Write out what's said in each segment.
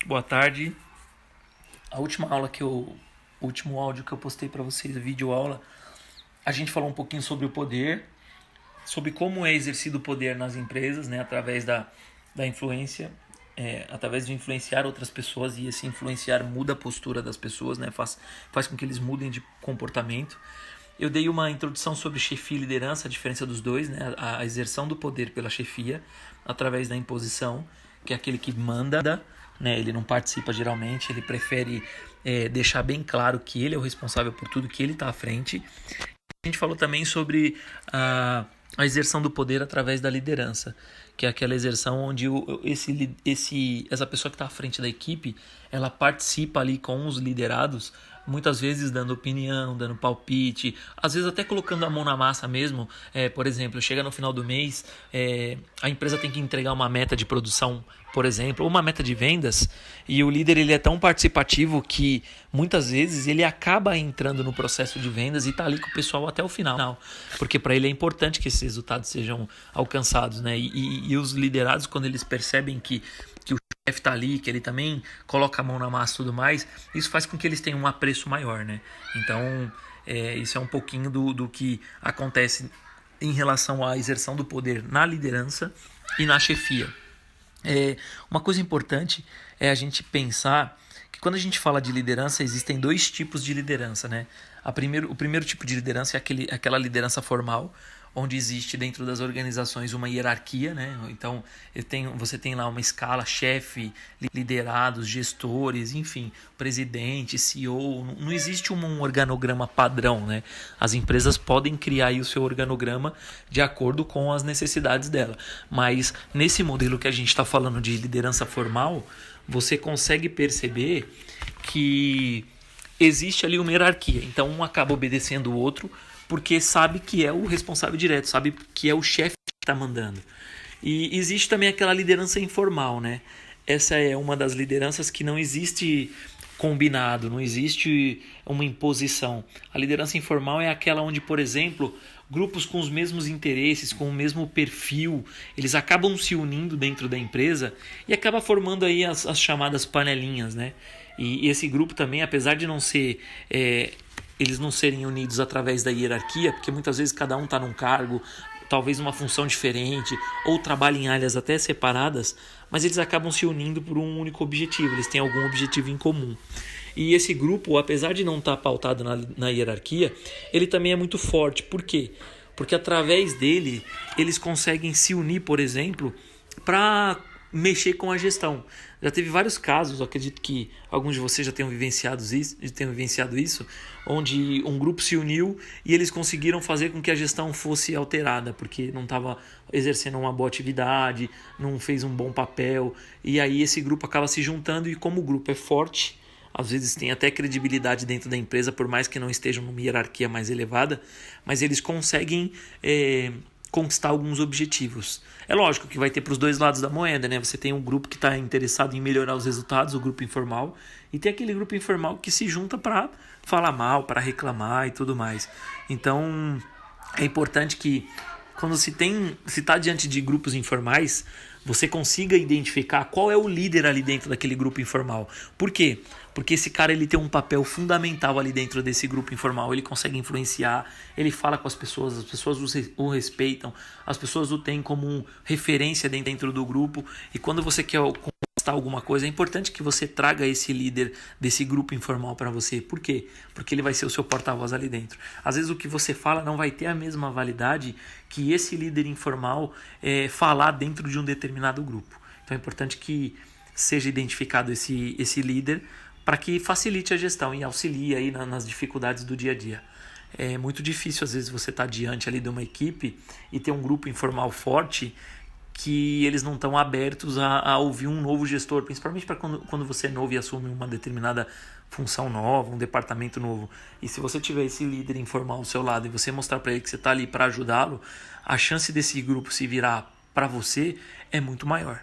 Boa tarde. A última aula que eu, o último áudio que eu postei para vocês, vídeo aula, a gente falou um pouquinho sobre o poder, sobre como é exercido o poder nas empresas, né, através da influência, através de influenciar outras pessoas, e esse influenciar muda a postura das pessoas, né, faz com que eles mudem de comportamento. Eu dei uma introdução sobre chefia e liderança, a diferença dos dois, né, a exerção do poder pela chefia através da imposição, que é aquele que manda, né, ele não participa geralmente, ele prefere deixar bem claro que ele é o responsável por tudo, que ele está à frente. A gente falou também sobre a exerção do poder através da liderança, que é aquela exerção onde essa pessoa que está à frente da equipe, ela participa ali com os liderados, muitas vezes dando opinião, dando palpite, às vezes até colocando a mão na massa mesmo. Por exemplo, chega no final do mês, a empresa tem que entregar uma meta de produção, por exemplo, ou uma meta de vendas, e o líder ele é tão participativo que muitas vezes ele acaba entrando no processo de vendas e está ali com o pessoal até o final, porque para ele é importante que esses resultados sejam alcançados, né? E os liderados, quando eles percebem que o chefe está ali, que ele também coloca a mão na massa e tudo mais, isso faz com que eles tenham um apreço maior, né? Então, isso é um pouquinho do que acontece em relação à exerção do poder na liderança e na chefia. Uma coisa importante é a gente pensar que quando a gente fala de liderança, existem dois tipos de liderança, né? O primeiro tipo de liderança é aquela liderança formal, onde existe dentro das organizações uma hierarquia, né? Então você tem lá uma escala, chefe, liderados, gestores, enfim, presidente, CEO. Não existe um organograma padrão, né? As empresas podem criar aí o seu organograma de acordo com as necessidades dela. Mas nesse modelo que a gente está falando de liderança formal, você consegue perceber que existe ali uma hierarquia. Então um acaba obedecendo o outro, porque sabe que é o responsável direto, sabe que é o chefe que está mandando. E existe também aquela liderança informal, né? Essa é uma das lideranças que não existe combinado, não existe uma imposição. A liderança informal é aquela onde, por exemplo, grupos com os mesmos interesses, com o mesmo perfil, eles acabam se unindo dentro da empresa e acaba formando aí as chamadas panelinhas, né? E esse grupo também, apesar de não ser eles não serem unidos através da hierarquia, porque muitas vezes cada um está num cargo, talvez uma função diferente, ou trabalha em áreas até separadas, mas eles acabam se unindo por um único objetivo, eles têm algum objetivo em comum. E esse grupo, apesar de não estar pautado na hierarquia, ele também é muito forte. Por quê? Porque através dele, eles conseguem se unir, por exemplo, para mexer com a gestão. Já teve vários casos, eu acredito que alguns de vocês já tenham vivenciado isso, onde um grupo se uniu e eles conseguiram fazer com que a gestão fosse alterada, porque não estava exercendo uma boa atividade, não fez um bom papel, e aí esse grupo acaba se juntando, e como o grupo é forte, às vezes tem até credibilidade dentro da empresa, por mais que não estejam numa hierarquia mais elevada, mas eles conseguem conquistar alguns objetivos. É lógico que vai ter para os dois lados da moeda, né? Você tem um grupo que está interessado em melhorar os resultados, o grupo informal, e tem aquele grupo informal que se junta para falar mal, para reclamar e tudo mais. Então, é importante que quando se está diante de grupos informais, você consiga identificar qual é o líder ali dentro daquele grupo informal. Por quê? Porque esse cara ele tem um papel fundamental ali dentro desse grupo informal. Ele consegue influenciar, ele fala com as pessoas o respeitam, as pessoas o têm como referência dentro do grupo. E quando você quer conquistar alguma coisa, é importante que você traga esse líder desse grupo informal para você. Por quê? Porque ele vai ser o seu porta-voz ali dentro. Às vezes o que você fala não vai ter a mesma validade que esse líder informal falar dentro de um determinado grupo. Então é importante que seja identificado esse líder para que facilite a gestão e auxilie aí nas dificuldades do dia a dia. É muito difícil, às vezes, você estar diante ali de uma equipe e ter um grupo informal forte que eles não estão abertos a ouvir um novo gestor, principalmente para quando você é novo e assume uma determinada função nova, um departamento novo. E se você tiver esse líder informal ao seu lado e você mostrar para ele que você está ali para ajudá-lo, a chance desse grupo se virar para você é muito maior.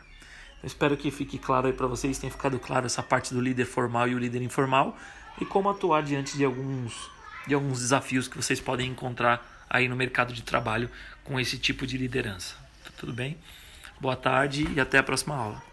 Eu espero que fique claro aí para vocês, tenha ficado claro essa parte do líder formal e o líder informal e como atuar diante de alguns desafios que vocês podem encontrar aí no mercado de trabalho com esse tipo de liderança. Tudo bem? Boa tarde e até a próxima aula.